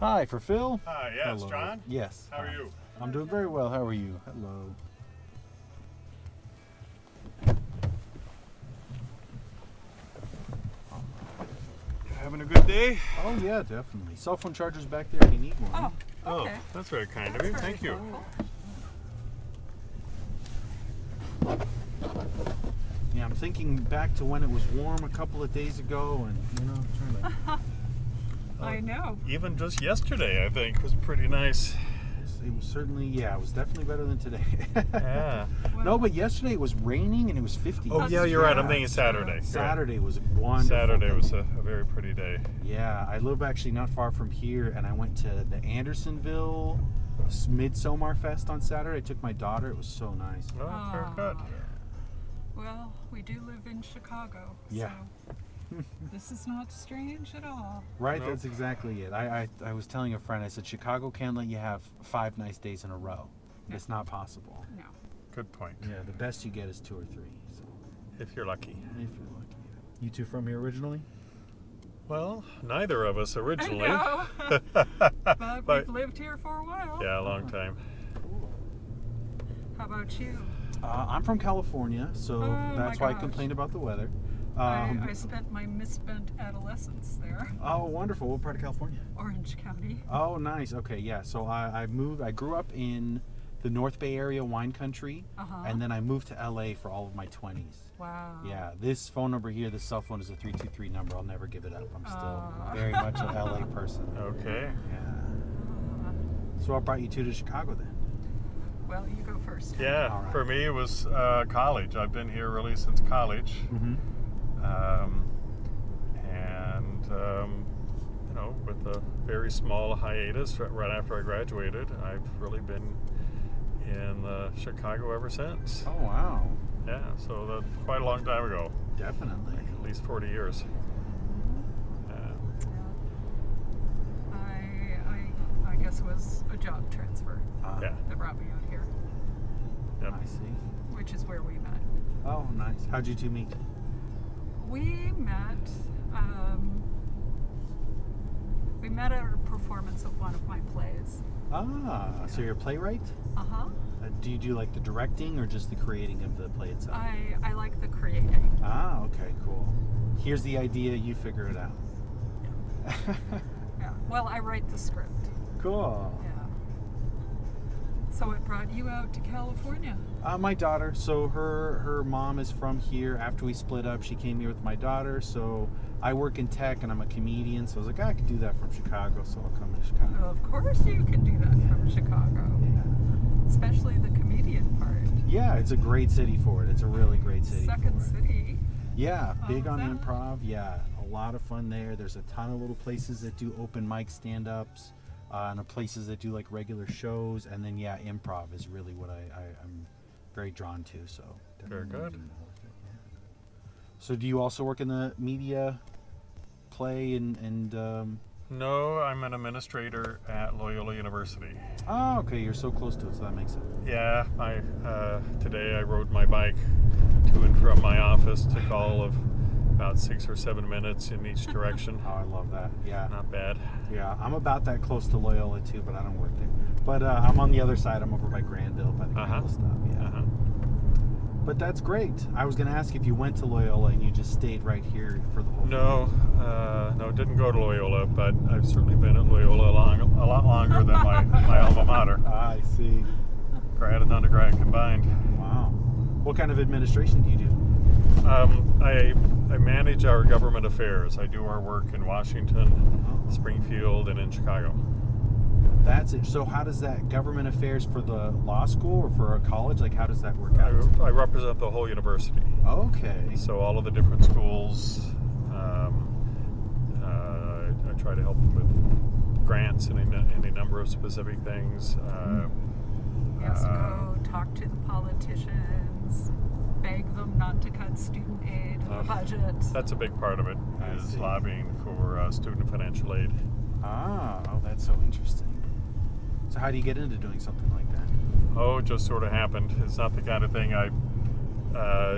Hi, for Phil? Hi, yeah, it's Hello. John. Yes. How are you? I'm doing very well. How are you? Hello. You having a good day? Oh, yeah, definitely. Cell phone charger's back there if you need one. Oh, okay. Oh, that's very kind of you. That's Thank very you. thoughtful. Yeah, I'm thinking back to when it was warm a couple of days ago and, trying to... I know. Even just yesterday, I think, was pretty nice. It was certainly, it was definitely better than today. Yeah. No, but yesterday it was raining and it was 50. Oh, yeah, you're right. I'm Yeah. thinking Saturday. You're right. Saturday was wonderful. Saturday was a very pretty day. Yeah, I live actually not far from here, and I went to the Andersonville Midsummer Fest on Saturday. I took my daughter. It was so nice. Oh, very good. Well, we do live in Chicago. Yeah. So this is not strange at all. Right, Nope. that's exactly it. I was telling a friend, I said, Chicago can't let you have 5 nice days in a row. No. It's not possible. No. Good point. Yeah, the best you get is 2 or 3. So If you're lucky. if you're lucky. You two from here originally? Well, neither of us originally. I know. But But- we've lived here for a while. Yeah, a long time. How about you? I'm from California, so Oh, that's my why I gosh. complained about the weather. I spent my misspent adolescence there. Oh, wonderful. What part of California? Orange County. Oh, nice. Okay, yeah. So I grew up in the North Bay area wine country, Uh-huh. and then I moved to LA for all of my 20s. Wow. Yeah, this phone number here, this cell phone is a 323 number. I'll never give it up. I'm still Aw. very much a LA person. Okay. Yeah. So what brought you two to Chicago then? Well, you go first. Yeah, All right. for me it was college. I've been here really since college. Mm-hmm. With a very small hiatus right after I graduated, I've really been in Chicago ever since. Oh, wow. Yeah, so that's quite a long time ago, Definitely. at least 40 years. I guess it was a job transfer Yeah. that brought me out here, Yep. I see. which is where we met. Oh, nice. How'd you two meet? We met at a performance of one of my plays. So you're a playwright? Uh-huh. Do you do like the directing or just the creating of the play itself? I like the creating. Okay, cool. Here's the idea, you figure it out. Yeah. Well, I write the script. Cool. Yeah. So it brought you out to California. My daughter, so her mom is from here. After we split up, she came here with my daughter. So I work in tech and I'm a comedian. So I was like, I could do that from Chicago, so I'll come to Chicago. Of course you can do that from Chicago. Yeah. Especially the comedian part. Yeah, it's a great city for it. It's a really great city. Second for it. city. Yeah, big Oh, on that- improv. Yeah, a lot of fun there. There's a ton of little places that do open mic stand-ups, and places that do like regular shows. And then improv is really what I'm very drawn to. So Very definitely good. involved in it, yeah. So do you also work in the media, play and No, I'm an administrator at Loyola University. Oh, okay, you're so close to it, so that makes sense. Yeah, today I rode my bike to and from my office. Took all of about 6 or 7 minutes in each direction. Oh, I love that. Yeah. Not bad. Yeah, I'm about that close to Loyola too, but I don't work there. But I'm on the other side. I'm over by Granville, by the Granville stop. Yeah. Uh-huh. But that's great. I was going to ask if you went to Loyola and you just stayed right here for the whole No, didn't go to Loyola, but I've certainly been at Loyola a lot longer than my alma mater. I see. Grad and undergrad combined. Wow. What kind of administration do you do? I manage our government affairs. I do our work in Washington, Oh. Springfield, and in Chicago. That's it. So how does that government affairs for the law school or for a college? Like how does that work out? I represent the whole university. Okay. So all of the different schools, I try to help them with grants and any number of specific things. Yes, go talk to the politicians, beg them not to cut student aid in the budget. That's a big part of it, I is see. lobbying for student financial aid. Oh, that's so interesting. So how do you get into doing something like that? Oh, it just sort of happened. It's not the kind of thing I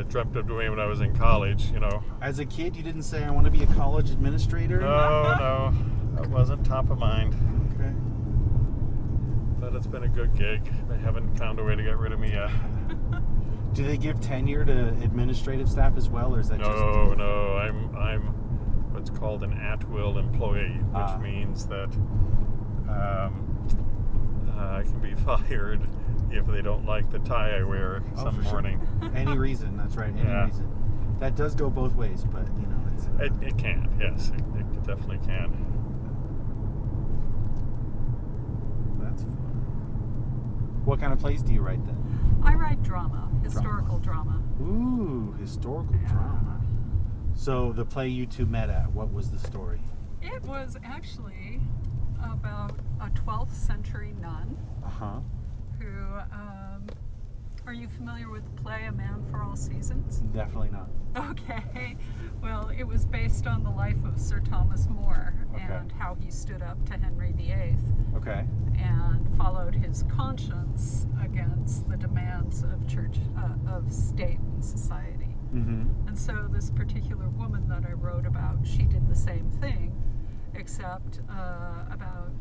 dreamt of doing when I was in college, As a kid, you didn't say, I want to be a college administrator? No. It wasn't top of mind, Okay. but it's been a good gig. They haven't found a way to get rid of me yet. Do they give tenure to administrative staff as well, or is that just? No. I'm what's called an at-will employee, which means that I can be fired if they don't like the tie I wear some for sure. morning. Any reason? That's right. Any Yeah. reason. That does go both ways, but it's. It can, yes, it definitely can. That's fun. What kind of plays do you write then? I write drama, historical drama. Ooh, historical drama. So the play you two met at, what was the story? It was actually about a 12th century nun Uh-huh. who, are you familiar with the play A Man for All Seasons? Definitely not. Okay. Well, it was based on the life of Sir Thomas More Okay. and how he stood up to Henry VIII Okay. and followed his conscience against the demands of church, of state and society. Mm-hmm. And so this particular woman that I wrote about, she did the same thing, except about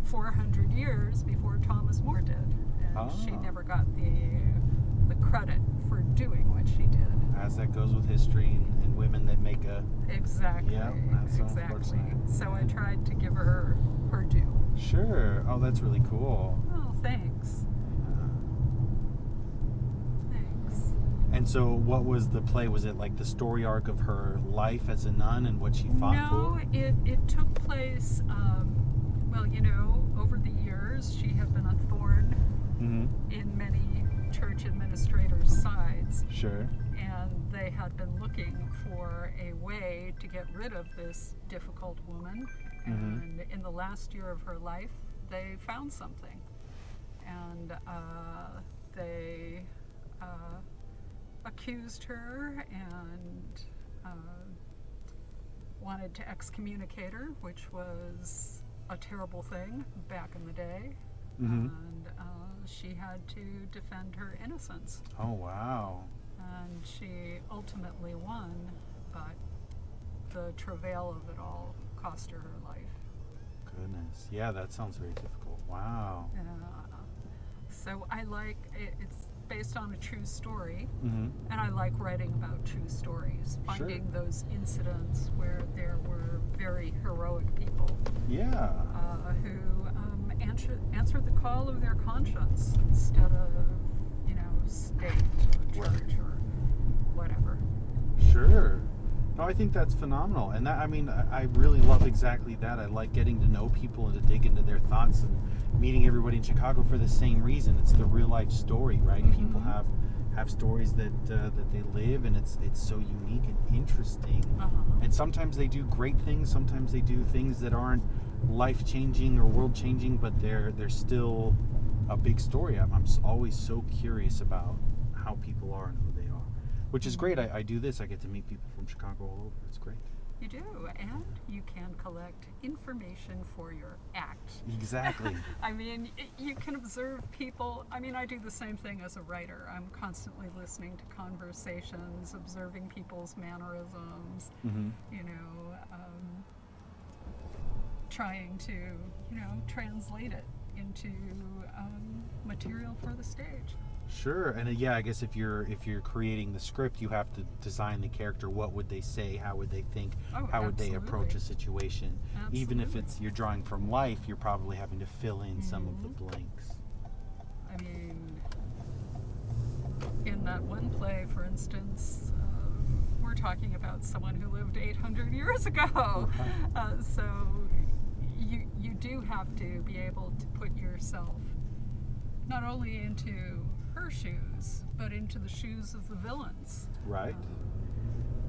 400 years before Thomas More did. And she never got the credit for doing what she did. As that goes with history and women that make a... Exactly. Yeah, that's so exactly. unfortunate. So I tried to give her her due. Sure. Oh, that's really cool. Oh, thanks. Thanks. And so what was the play? Was it like the story arc of her life as a nun and what she fought No, for? it took place, well, over the years, she had been a thorn Mm-hmm. in many church administrators' sides, Sure. and they had been looking for a way to get rid of this difficult woman. And in the last year of her life, they found something, and they accused her and wanted to excommunicate her, which was a terrible thing back in the day. Mm-hmm. And she had to defend her innocence. Oh, wow. And she ultimately won, but the travail of it all cost her her life. Goodness. Yeah, that sounds very difficult. Wow. So I like it's based on a true story, Mm-hmm. and I like writing about true stories, finding those incidents where there were very heroic people Yeah. who answered the call of their conscience instead of, state or church or whatever. Sure. No, I think that's phenomenal. And that, I really love exactly that. I like getting to know people and to dig into their thoughts and meeting everybody in Chicago for the same reason. It's the real life story, right? Mm-hmm. People have stories that they live, and it's so unique and interesting. Uh-huh. And sometimes they do great things. Sometimes they do things that aren't life-changing or world-changing, but they're still a big story. I'm always so curious about how people are and who they are, which is great. I do this. I get to meet people from Chicago all over. It's great. You do, and you can collect information for your act. Exactly. You can observe people. I do the same thing as a writer. I'm constantly listening to conversations, observing people's mannerisms, Mm-hmm. trying to, translate it into material for the stage. Sure. And yeah, I guess if you're creating the script, you have to design the character. What would they say? How would they think? Oh, How would they absolutely. approach a situation? Even if Absolutely. you're drawing from life, you're probably having to fill in some of the blanks. In that one play, for instance, we're talking about someone who lived 800 years ago. So you do have to be able to put yourself not only into her shoes, but into the shoes of the villains. Right.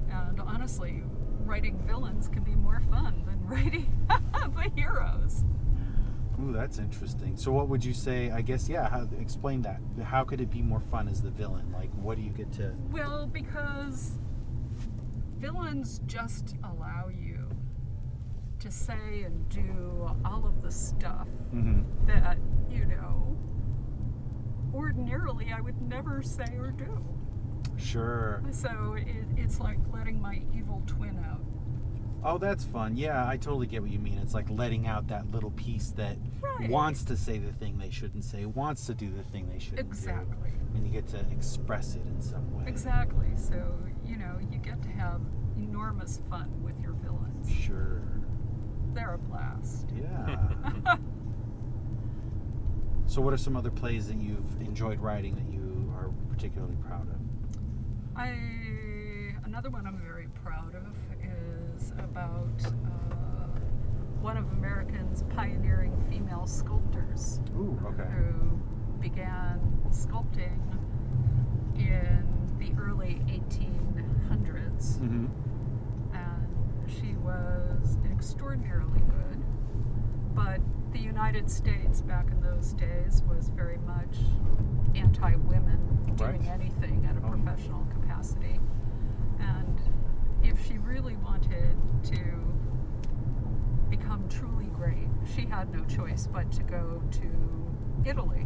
And honestly, writing villains can be more fun than writing the heroes. Ooh, that's interesting. So what would you say, I guess, explain that. How could it be more fun as the villain? Like, what do you get to... Well, because villains just allow you to say and do all of the stuff Mm-hmm. that, ordinarily I would never say or do. Sure. So it's like letting my evil twin out. Oh, that's fun. Yeah, I totally get what you mean. It's like letting out that little piece that Right. wants to say the thing they shouldn't say, wants to do the thing they shouldn't Exactly. do. And you get to express it in some way. Exactly. So, you know, you get to have enormous fun with your villains. Sure. They're a blast. Yeah. So what are some other plays that you've enjoyed writing that you are particularly proud of? Another one I'm very proud of is about one of America's pioneering female sculptors Ooh, okay. who began sculpting in the early 1800s. Mm-hmm. And she was extraordinarily good. But the United States back in those days was very much anti-women doing Right. anything at a professional capacity. And if she really wanted to become truly great, she had no choice but to go to Italy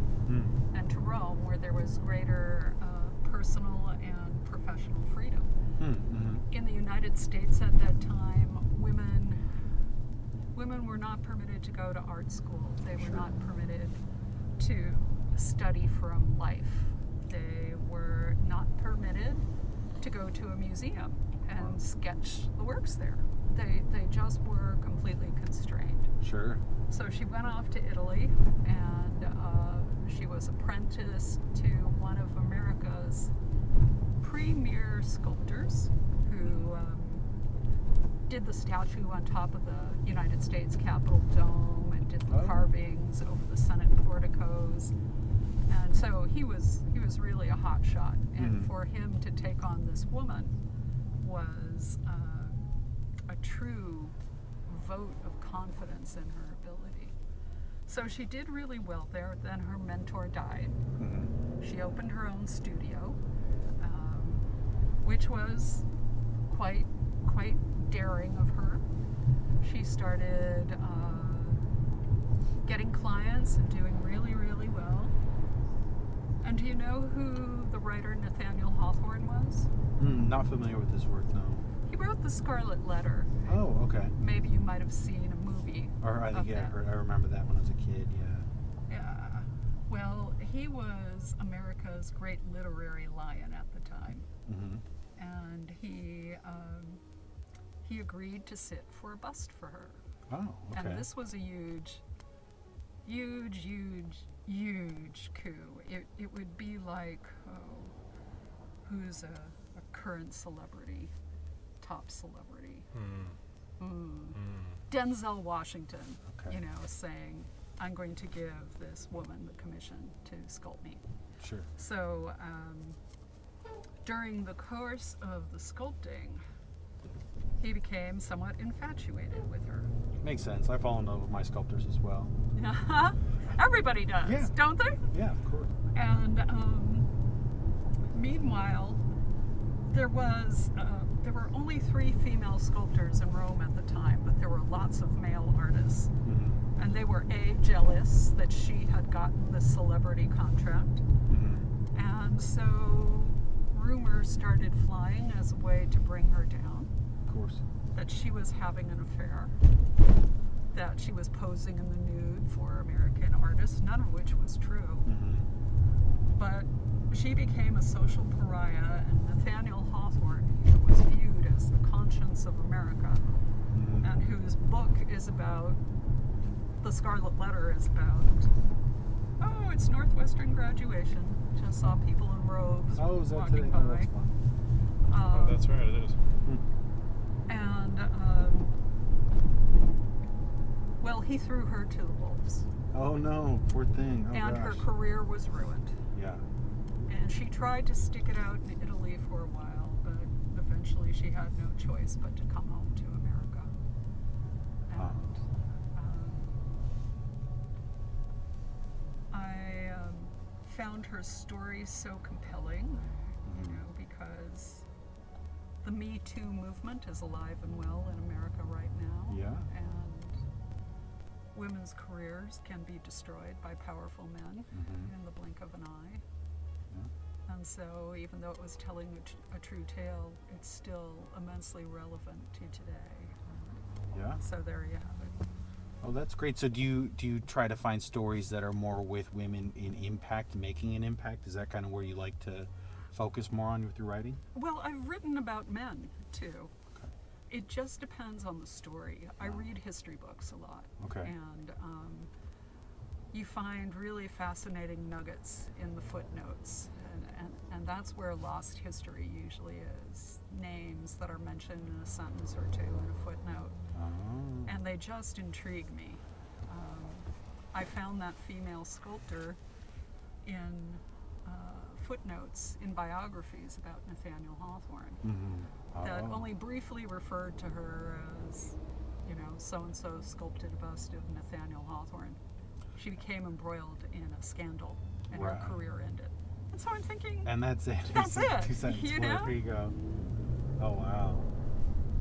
and to Rome, where there was greater personal and professional freedom. Mm-hmm. In the United States at that time, women were not permitted to go to art school. They were Sure. not permitted to study from life. They were not permitted to go to a museum and sketch the works there. They just were completely constrained. Sure. So she went off to Italy, and she was apprenticed to one of America's premier sculptors who did the statue on top of the United States Capitol dome and did the Oh. carvings over the Senate porticos. And so he was really a hot shot. And Mhm. for him to take on this woman was a true vote of confidence in her ability. So she did really well there. Then her mentor died. Mm-hmm. She opened her own studio, which was quite daring of her. She started getting clients and doing really, really well. And do you know who the writer Nathaniel Hawthorne was? Not familiar with his work, no. He wrote The Scarlet Letter. Oh, okay. Maybe you might have seen a movie. Or I think of yeah, that. I remember that when I was a kid. Yeah. Yeah. Well, he was America's great literary lion at the time, Mm-hmm. and he agreed to sit for a bust for her. Oh, okay. And this was a huge coup. It would be like, who's a current celebrity, top celebrity? Denzel Washington, Okay. you know, saying, I'm going to give this woman the commission to sculpt me. Sure. So during the course of the sculpting, he became somewhat infatuated with her. Makes sense. I fall in love with my sculptors as well. Everybody does, Yeah. don't they? Yeah, of course. And meanwhile, there were only 3 female sculptors in Rome at the time, but there were lots of male artists. Mm-hmm. And they were jealous that she had gotten the celebrity contract. Mm-hmm. And so rumors started flying as a way to bring her down, Of course. that she was having an affair, that she was posing in the nude for American artists, none of which was true. Mm-hmm. But she became a social pariah, and Nathaniel Hawthorne, who was viewed as the conscience of America, Mm-hmm. and whose book is about, The Scarlet Letter is about, it's Northwestern graduation. Just saw people in robes Oh, is that walking today? by. Oh, that's fun. Oh, that's right, it is. And, well, he threw her to the wolves, Oh no, poor thing. Oh, and her gosh. career was ruined. Yeah. And she tried to stick it out in Italy for a while, but eventually she had no choice but to come home to America. And I found her story so compelling, you know, because the Me Too movement is alive and well in America right now. Yeah. And women's careers can be destroyed by powerful men Mm-hmm. in the blink of an eye. Yeah. And so, even though it was telling a true tale, it's still immensely relevant to today. Yeah. So there you have it. Oh, that's great. So do you try to find stories that are more with women in impact, making an impact? Is that kind of where you like to focus more on with your writing? Well, I've written about men too. Okay. It just depends on the story. I read history books a lot. Okay. And you find really fascinating nuggets in the footnotes. And that's where lost history usually is. Names that are mentioned in a sentence or two in a footnote. Oh. And they just intrigue me. I found that female sculptor in footnotes in biographies about Nathaniel Hawthorne Mm-hmm. that only briefly referred to her as, so-and-so sculpted a bust of Nathaniel Hawthorne. She became embroiled in a scandal and Right. her career ended. And so I'm thinking, And that's it. That's it, 2 cents. you There know? you go. Oh, wow.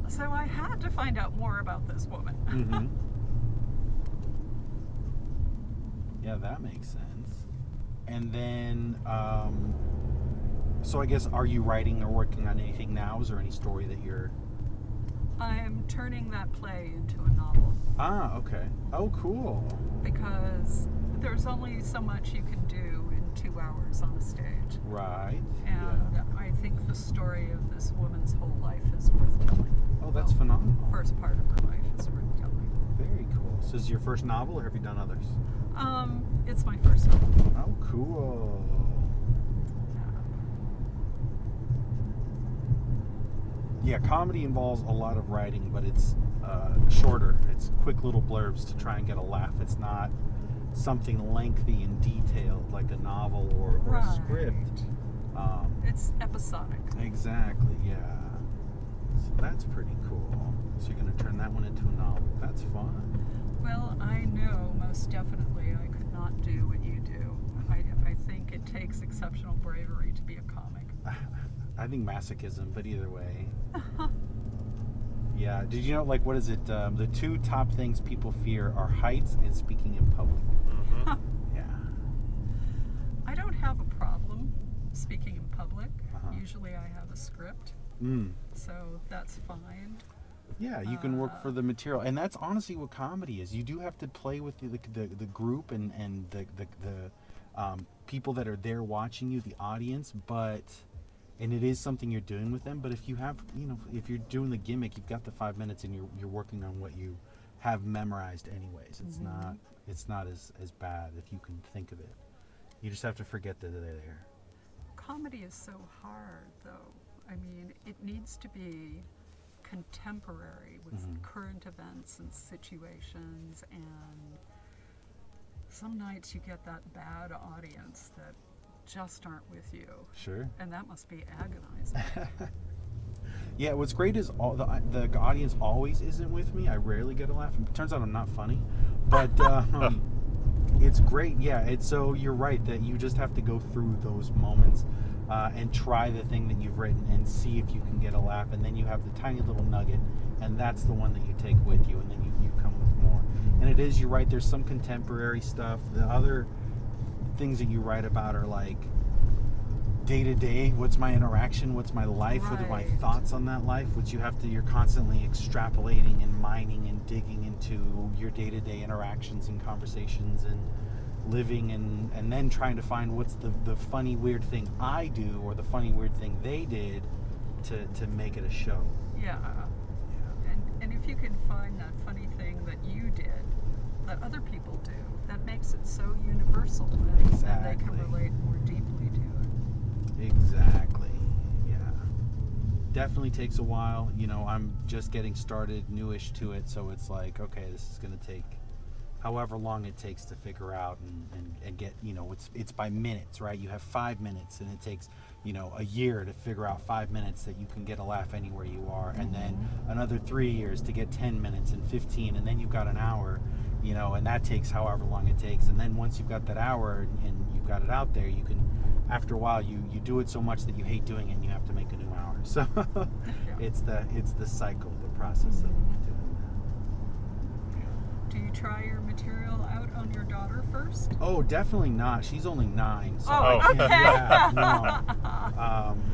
so I had to find out more about this woman. Mm-hmm. Yeah, that makes sense. And then, so I guess, are you writing or working on anything now? Is there any story that you're... I'm turning that play into a novel Ah, okay. Oh, cool. because there's only so much you can do in 2 hours on a stage. Right. And Yeah. I think the story of this woman's whole life is worth telling. Oh, that's Well, phenomenal. First part of her life is worth telling. Very cool. So is this your first novel, or have you done others? It's my first novel. Oh, cool. Yeah, comedy involves a lot of writing, but it's shorter. It's quick little blurbs to try and get a laugh. It's not something lengthy and detailed like a novel or a Right. script. It's episodic. Exactly, yeah. So that's pretty cool. So you're going to turn that one into a novel. That's fun. Well, I know most definitely I could not do what you do. I think it takes exceptional bravery to be a comic. I think masochism, but either way. Yeah. Did you know, like, what is it? The 2 top things people fear are heights and speaking in public. Mm-hmm. Yeah. I don't have a problem speaking in public. Uh-huh. Usually I have a script, so that's fine. Yeah, you can work for the material, and that's honestly what comedy is. You do have to play with the group and the people that are there watching you, the audience, and it is something you're doing with them. But if you have, if you're doing the gimmick, you've got the 5 minutes, and you're working on what you have memorized anyways. It's not as bad if you can think of it. You just have to forget that they're there. Comedy is so hard, though. I mean, it needs to be contemporary with current events and situations, and some nights you get that bad audience that just aren't with you, Sure. and that must be agonizing. Yeah, what's great is all the audience always isn't with me. I rarely get a laugh. It turns out I'm not funny, but it's great. Yeah, so you're right that you just have to go through those moments and try the thing that you've written and see if you can get a laugh, and then you have the tiny little nugget, and that's the one that you take with you, and then you come with more. And it is, you're right, there's some contemporary stuff. The other things that you write about are like day to day, what's my interaction, what's my life, what are my Right. thoughts on that life, which you're constantly extrapolating and mining and digging into your day to day interactions and conversations and living, and then trying to find what's the funny weird thing I do or the funny weird thing they did to make it a show. Yeah. And if you can find that funny thing that you did that other people do, that makes it so universal that they Exactly. can relate more deeply to it. Exactly. Yeah. Definitely takes a while. I'm just getting started, newish to it, so it's like, okay, this is going to take however long it takes to figure out and get, it's by minutes, right? You have 5 minutes, and it takes, a year to figure out 5 minutes that you can get a laugh anywhere you are, and then another 3 years to get 10 minutes and 15, and then you've got an hour, and that takes however long it takes. And then once you've got that hour and you've got it out there, you can, after a while, you do it so much that you hate doing it and you have to make a new hour. So it's the cycle, the process of doing that. Do you try your material out on your daughter first? Oh, definitely not. She's only 9. So Oh, I can't- okay. Yeah, no.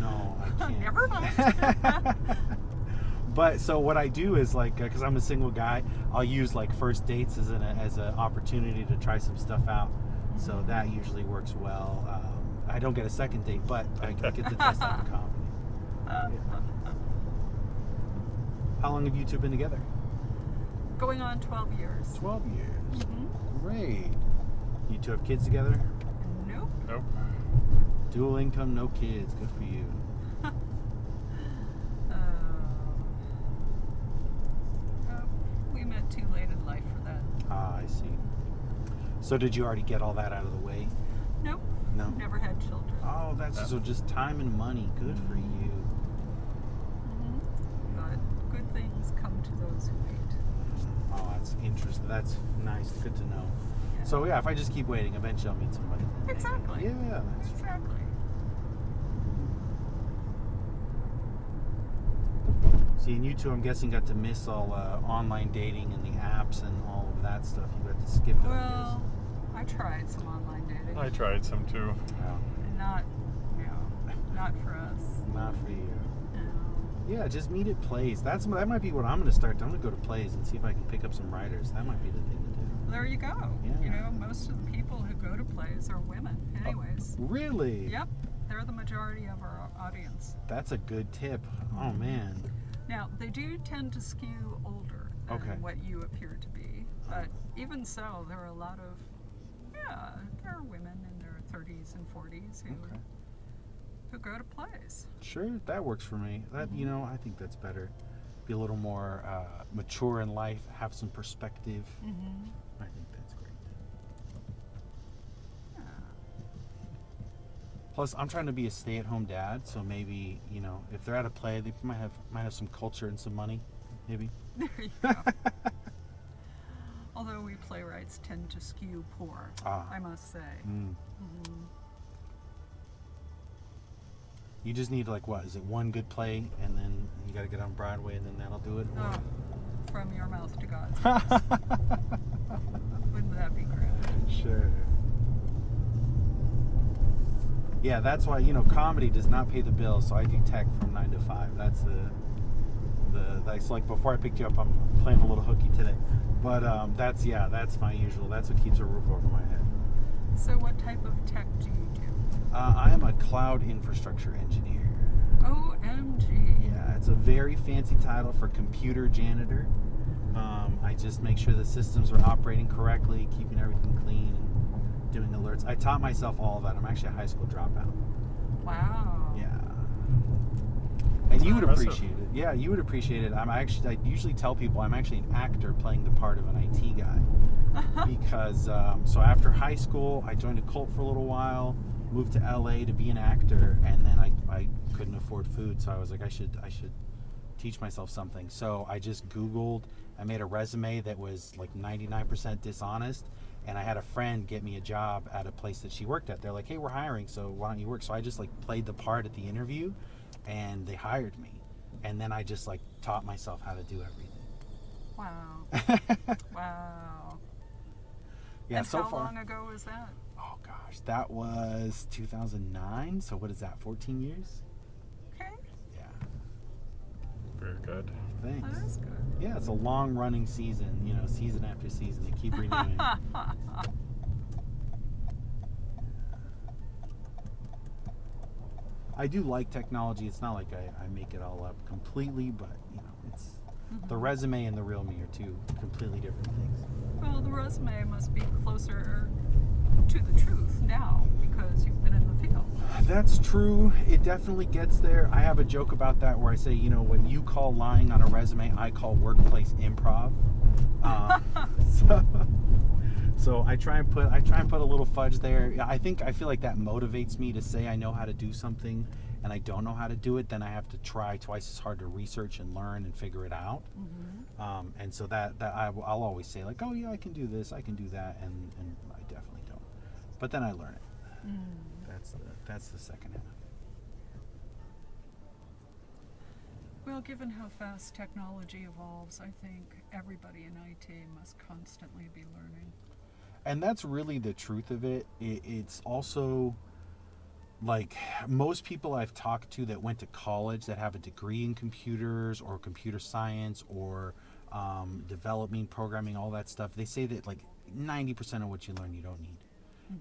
No, I can't. Never mind. But so what I do is like, because I'm a single guy, I'll use like first dates as an opportunity to try some stuff out. So that usually works well. I don't get a second date, but I get to test out the comedy. Yeah. How long have you two been together? Going on 12 years. 12 years. Mm-hmm. Great. You two have kids together? Nope. Nope. Dual income, no kids. Good for you. We met too late in life for that. Ah, I see. So did you already get all that out of the way? Nope. No. Never had children. Oh, that's so just time and money. Good for you. Mm-hmm. But good things come to those who wait. Oh, that's interesting. That's nice. Good to know. Yeah. So yeah, if I just keep waiting, eventually I'll meet somebody. Exactly. Yeah, that's Exactly. See, and you two, I'm guessing, got to miss all online dating and the apps and all of that stuff. You got to skip it. Well, I tried some online dating. I tried some too. Not for us. Not for you. No. Yeah, just meet at plays. That might be what I'm going to start. I'm going to go to plays and see if I can pick up some writers. That might be the thing to do. There you go. Yeah. You know, most of the people who go to plays are women, anyways. Really? Yep, they're the majority of our audience. That's a good tip. Oh man. Now, they do tend to skew older than Okay. what you appear to be, but even so, there are a lot of, there are women in their 30s and 40s who go to plays. Sure, that works for me. That I think that's better. Be a little more mature in life, have some perspective. Mm-hmm. I think that's great. Yeah. Plus, I'm trying to be a stay-at-home dad, so maybe if they're at a play, they might have some culture and some money, maybe. There you go. Although we playwrights tend to skew poor, I must say. Mm. Mm-hmm. You just need is it one good play, and then you got to get on Broadway, and then that'll do it. Oh, from your mouth to God's mouth. Wouldn't that be great? Sure. Yeah, that's why comedy does not pay the bills, so I do tech from 9 to 5. That's that's like before I picked you up, I'm playing a little hooky today, but that's my usual. That's what keeps a roof over my head. So what type of tech do you do? I am a cloud infrastructure engineer. OMG. Yeah, it's a very fancy title for computer janitor. I just make sure the systems are operating correctly, keeping everything clean, and doing alerts. I taught myself all of that. I'm actually a high school dropout. Wow. Yeah. And you would Impressive. appreciate it. Yeah, you would appreciate it. I usually tell people I'm actually an actor playing the part of an IT guy. Because, so after high school, I joined a cult for a little while, moved to LA to be an actor, and then I couldn't afford food, so I was like, I should teach myself something. So I just Googled, I made a resume that was like 99% dishonest, and I had a friend get me a job at a place that she worked at. They're like, hey, we're hiring, so why don't you work? So I just played the part at the interview, and they hired me. And then I just taught myself how to do everything. Wow. Wow. Yeah, and so how far. long ago was that? Oh gosh, that was 2009. So what is that? 14 years? Okay. Yeah. Very good. Thanks. That is good. Yeah, it's a long running season. Season after season, they keep renewing. I do like technology. It's not like I make it all up completely, but it's the resume and the real me are two completely different things. Well, the resume must be closer to the truth now because you've been in the field. That's true. It definitely gets there. I have a joke about that where I say, what you call lying on a resume, I call workplace improv. So I try and put a little fudge there. I feel like that motivates me to say I know how to do something and I don't know how to do it. Then I have to try twice as hard to research and learn and figure it out. Mm-hmm. And so that I'll always say oh yeah, I can do this, I can do that, and I definitely don't. But then I learn it. Mm. That's the second half. Well, given how fast technology evolves, I think everybody in IT must constantly be learning. And that's really the truth of it. It's also like most people I've talked to that went to college that have a degree in computers or computer science or developing, programming, all that stuff, they say that like 90% of what you learn you don't need.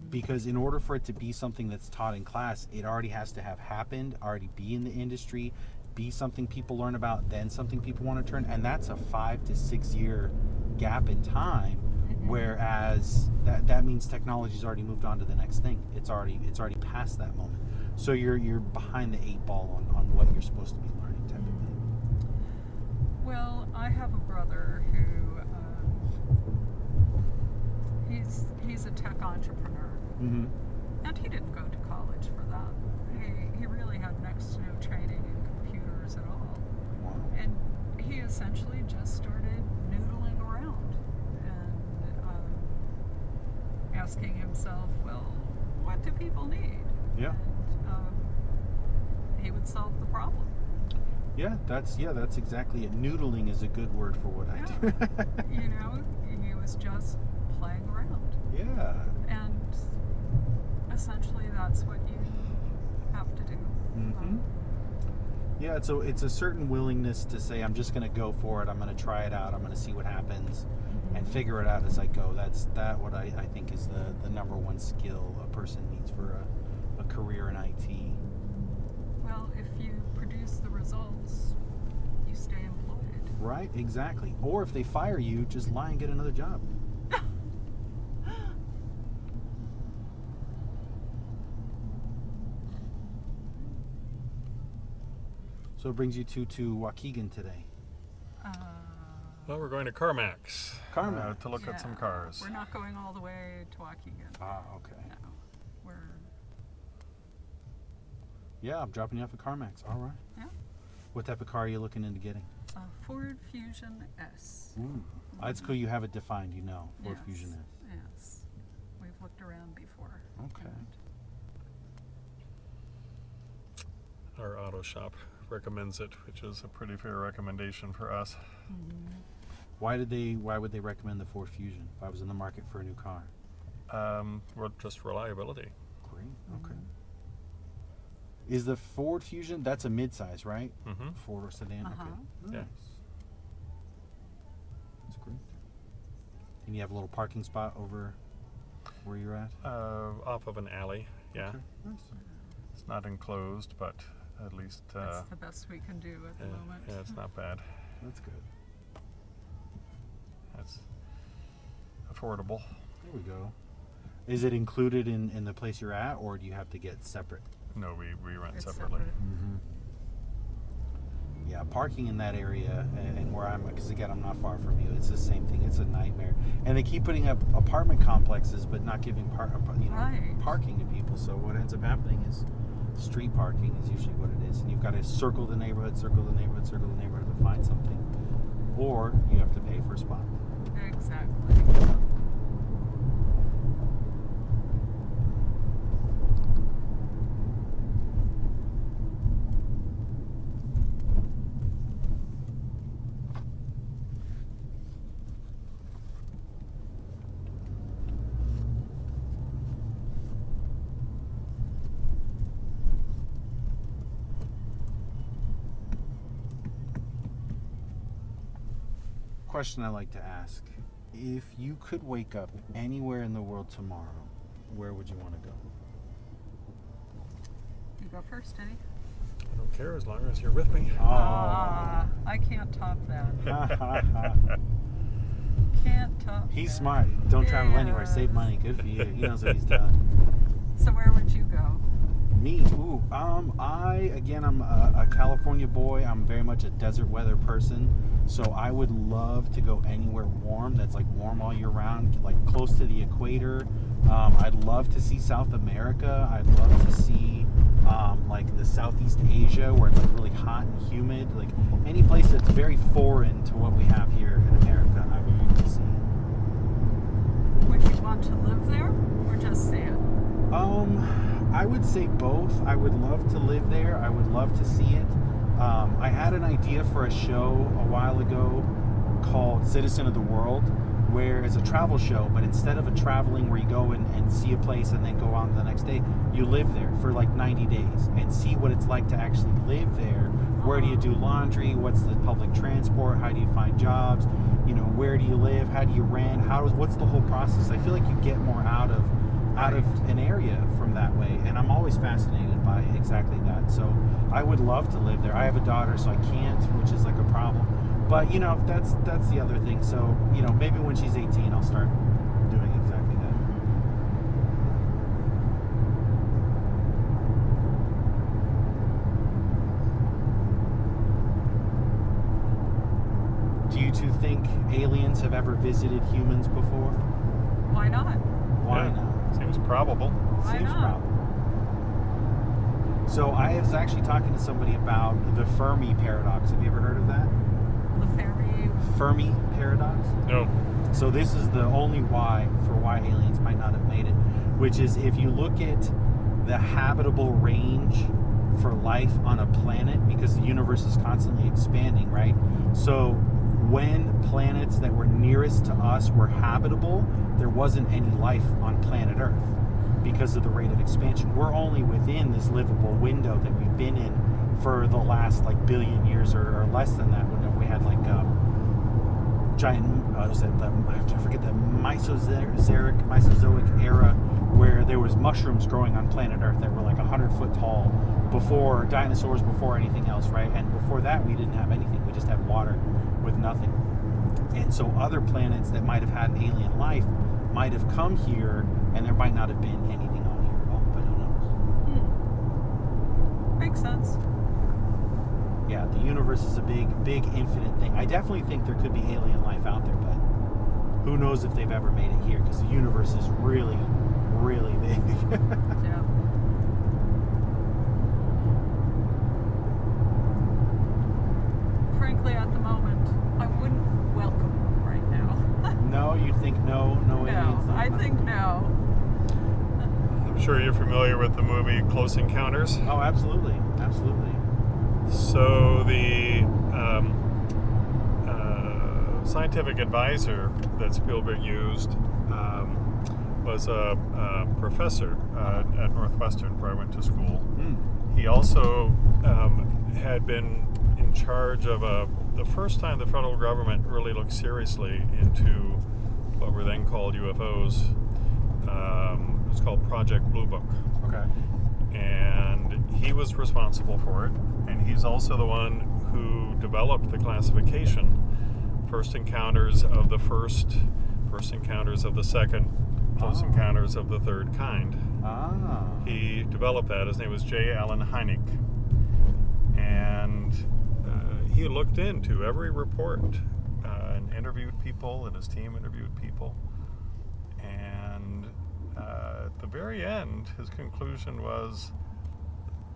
Because in order for it to be something that's taught in class, it already has to have happened, already be in the industry, be something people learn about, then something people want to turn, and that's a 5 to 6 year gap in time. Whereas that means technology's already moved on to the next thing. It's already past that moment. So you're behind the 8 ball on what you're supposed to be learning, type of thing. Well, I have a brother who he's a tech entrepreneur, and he didn't go to college for that. He really had next to no training in computers at all. Wow. And he essentially just started noodling around and asking himself, well, what do people need? Yeah. And he would solve the problem. Yeah, that's exactly it. Noodling is a good word for what I do. You know, he was just playing around. Yeah. And essentially that's what you have to do. Yeah, it's a certain willingness to say, I'm just going to go for it. I'm going to try it out. I'm going to see what happens and figure it out as I go. That's what I think is the number one skill a person needs for a career in IT. Well, if you produce the results, you stay employed. Right, exactly. Or if they fire you, just lie and get another job. So it brings you to Waukegan today. Well, we're going to CarMax. CarMax. To look at some cars. We're not going all the way to Waukegan. Ah, okay. No, we're Yeah, I'm dropping you off at CarMax. All right. yeah. What type of car are you looking into getting? A Ford Fusion S. Ooh. That's cool. You have it defined. Ford Yes, Fusion is. Yes, we've looked around before. Okay. Our auto shop recommends it, which is a pretty fair recommendation for us. Why would they recommend the Ford Fusion if I was in the market for a new car? Well, just reliability. Great. Okay. Is the Ford Fusion, that's a midsize, right? Mm-hmm. Ford or sedan? Uh-huh. Okay. Nice. Yeah. That's great. And you have a little parking spot over where you're at? Off of an alley, yeah. Okay. Nice. It's not enclosed, but at least That's the best we can do at the moment. yeah, it's not bad. That's good. That's affordable. There we go. Is it included in the place you're at, or do you have to get separate? No, we rent It's separately. separate. Yeah, parking in that area and where I'm, because again, I'm not far from you. It's the same thing. It's a nightmare. And they keep putting up apartment complexes, but not giving Right. parking to people. So what ends up happening is street parking is usually what it is, and you've got to circle the neighborhood to find something, or you have to pay for a spot. Exactly. Question I like to ask: if you could wake up anywhere in the world tomorrow, where would you want to go? You go first, Eddie. I don't care as long as you're with me. I can't top that. Can't top He's that. smart. Don't travel anywhere. Save Yes. money. Good for you. He knows what he's done. So where would you go? Me? Ooh. I'm a California boy. I'm very much a desert weather person. So I would love to go anywhere warm, that's like warm all year round, like close to the equator. I'd love to see South America. I'd love to see like the Southeast Asia, where it's like really hot and humid. Like any place that's very foreign to what we have here in America, I would love to see. Would you want to live there or just see it? I would say both. I would love to live there. I would love to see it. I had an idea for a show a while ago called Citizen of the World, where it's a travel show, but instead of a traveling where you go and see a place and then go on to the next day, you live there for like 90 days and see what it's like to actually live there. Where do you do laundry? What's the public transport? How do you find jobs? You know, where do you live? How do you rent? What's the whole process? I feel like you get more out of an area from that way, and I'm always fascinated by exactly that. So I would love to live there. I have a daughter, so I can't, which is like a problem. But you know, that's the other thing. So you know, maybe when she's 18, I'll start doing exactly that. Do you two think aliens have ever visited humans before? Why not? Why Yeah. not? Seems probable. Why Seems not? probable. So I was actually talking to somebody about the Fermi paradox. Have you ever heard of that? The Fermi paradox? No. So this is the only why aliens might not have made it, which is if you look at the habitable range for life on a planet, because the universe is constantly expanding, right? So when planets that were nearest to us were habitable, there wasn't any life on planet Earth because of the rate of expansion. We're only within this livable window that we've been in for the last like billion years or less than that. When we had like giant, I forget the Mesozoic era, where there was mushrooms growing on planet Earth that were like 100 foot tall before dinosaurs, before anything else, right? And before that, we didn't have anything. We just had water with nothing. And so other planets that might have had alien life might have come here, and there might not have been anything on here at all, but who knows? Makes sense. Yeah, the universe is a big infinite thing. I definitely think there could be alien life out there, but who knows if they've ever made it here, because the universe is really, really big. Yeah. Frankly, at the moment, I wouldn't welcome them right now. No, you think no aliens? No, I think no. I'm sure you're familiar with the movie Close Encounters. Oh, absolutely. So the scientific advisor that Spielberg used was a professor at Northwestern, where I went to school. He also had been in charge of the first time the federal government really looked seriously into what were then called UFOs. It was called Project Blue Book. Okay. And he was responsible for it, and he's also the one who developed the classification: first encounters of the first encounters of the second, close encounters of the third kind. He developed that. His name was J. Allen Hynek, and he looked into every report and interviewed people, and his team interviewed people, and at the very end, his conclusion was,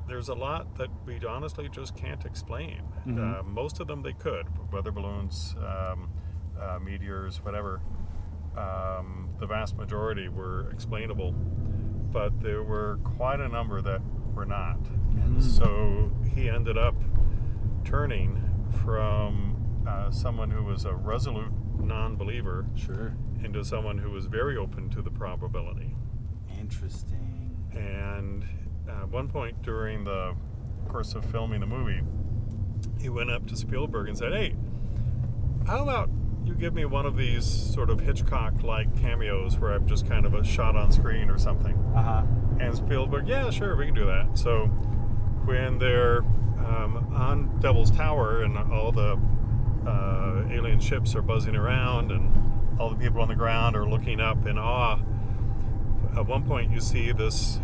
there's a lot that we honestly just can't explain. Most of them they could, weather balloons, meteors, whatever. The vast majority were explainable, but there were quite a number that were not. And so he ended up turning from someone who was a resolute non-believer into someone who was very open to the probability. Interesting. And at one point during the course of filming the movie, he went up to Spielberg and said, "Hey, how about you give me one of these sort of Hitchcock-like cameos where I'm just kind of a shot on screen or something?" And Spielberg, "Yeah, sure, we can do that." So when they're on Devil's Tower and all the alien ships are buzzing around and all the people on the ground are looking up in awe, at one point you see this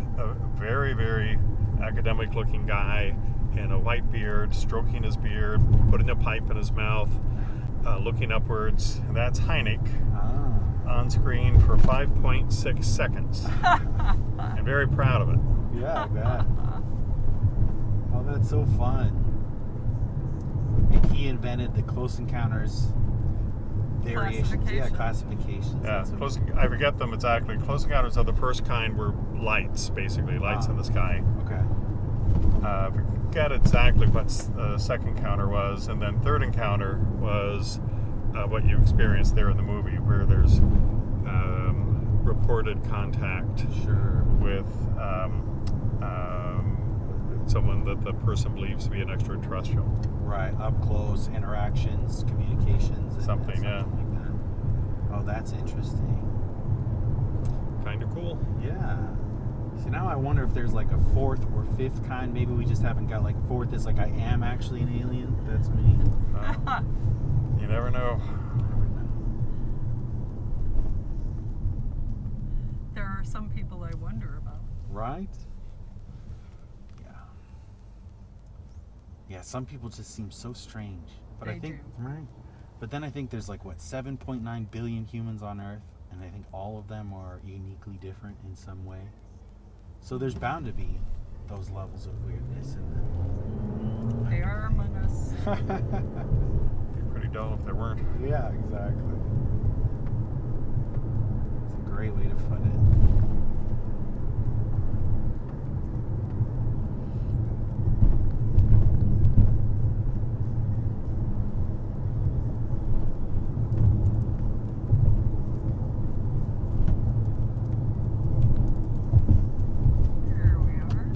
very, very academic-looking guy in a white beard, stroking his beard, putting a pipe in his mouth, looking upwards, and that's Hynek on screen for 5.6 seconds. I'm very proud of it. Yeah, I bet. Oh, that's so fun. And he invented the Close Encounters variations. Yeah, classifications. Yeah, I forget them exactly. Close Encounters of the first kind were lights, basically, lights in the sky. Okay. I forget exactly what the second encounter was, and then third encounter was what you experienced there in the movie, where there's reported contact Sure. with someone that the person believes to be an extraterrestrial. Right, up close interactions, communications, and Something, yeah. like that. Oh, that's interesting. Kind of cool. Yeah. See, now I wonder if there's like a fourth or fifth kind. Maybe we just haven't got like fourth is like I am actually an alien. That's me. You never know. There are some people I wonder about. Right? Yeah. Yeah, some people just seem so strange. But I They think, do. right? But then I think there's like, what, 7.9 billion humans on Earth? And I think all of them are uniquely different in some way. So there's bound to be those levels of weirdness in them. They are among us. Be pretty dull if there weren't. Yeah, exactly. It's a great way to put it. Here we are.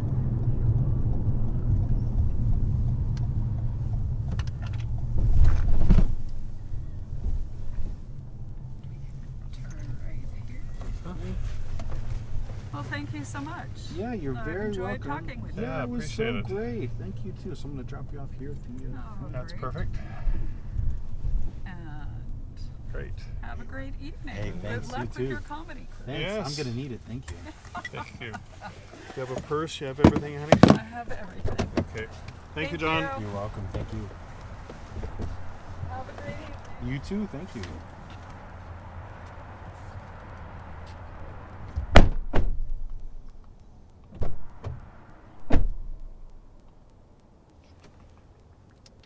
Turn right here. Well, thank you so much. Yeah, you're I've very enjoyed welcome. talking with you. Yeah, it was so appreciate it. great. Thank you too. So I'm gonna drop you off here at the. Oh, That's great. perfect. And Great. have a great evening. Hey, thanks, Good luck you with too. your comedy career. Thanks. Yes. I'm gonna need it. Thank you. Thank you. You have a purse? You have everything, honey? I have everything. Okay. Thank you, Thank John. you. You're welcome. Thank you. Have a great evening. You too. Thank you.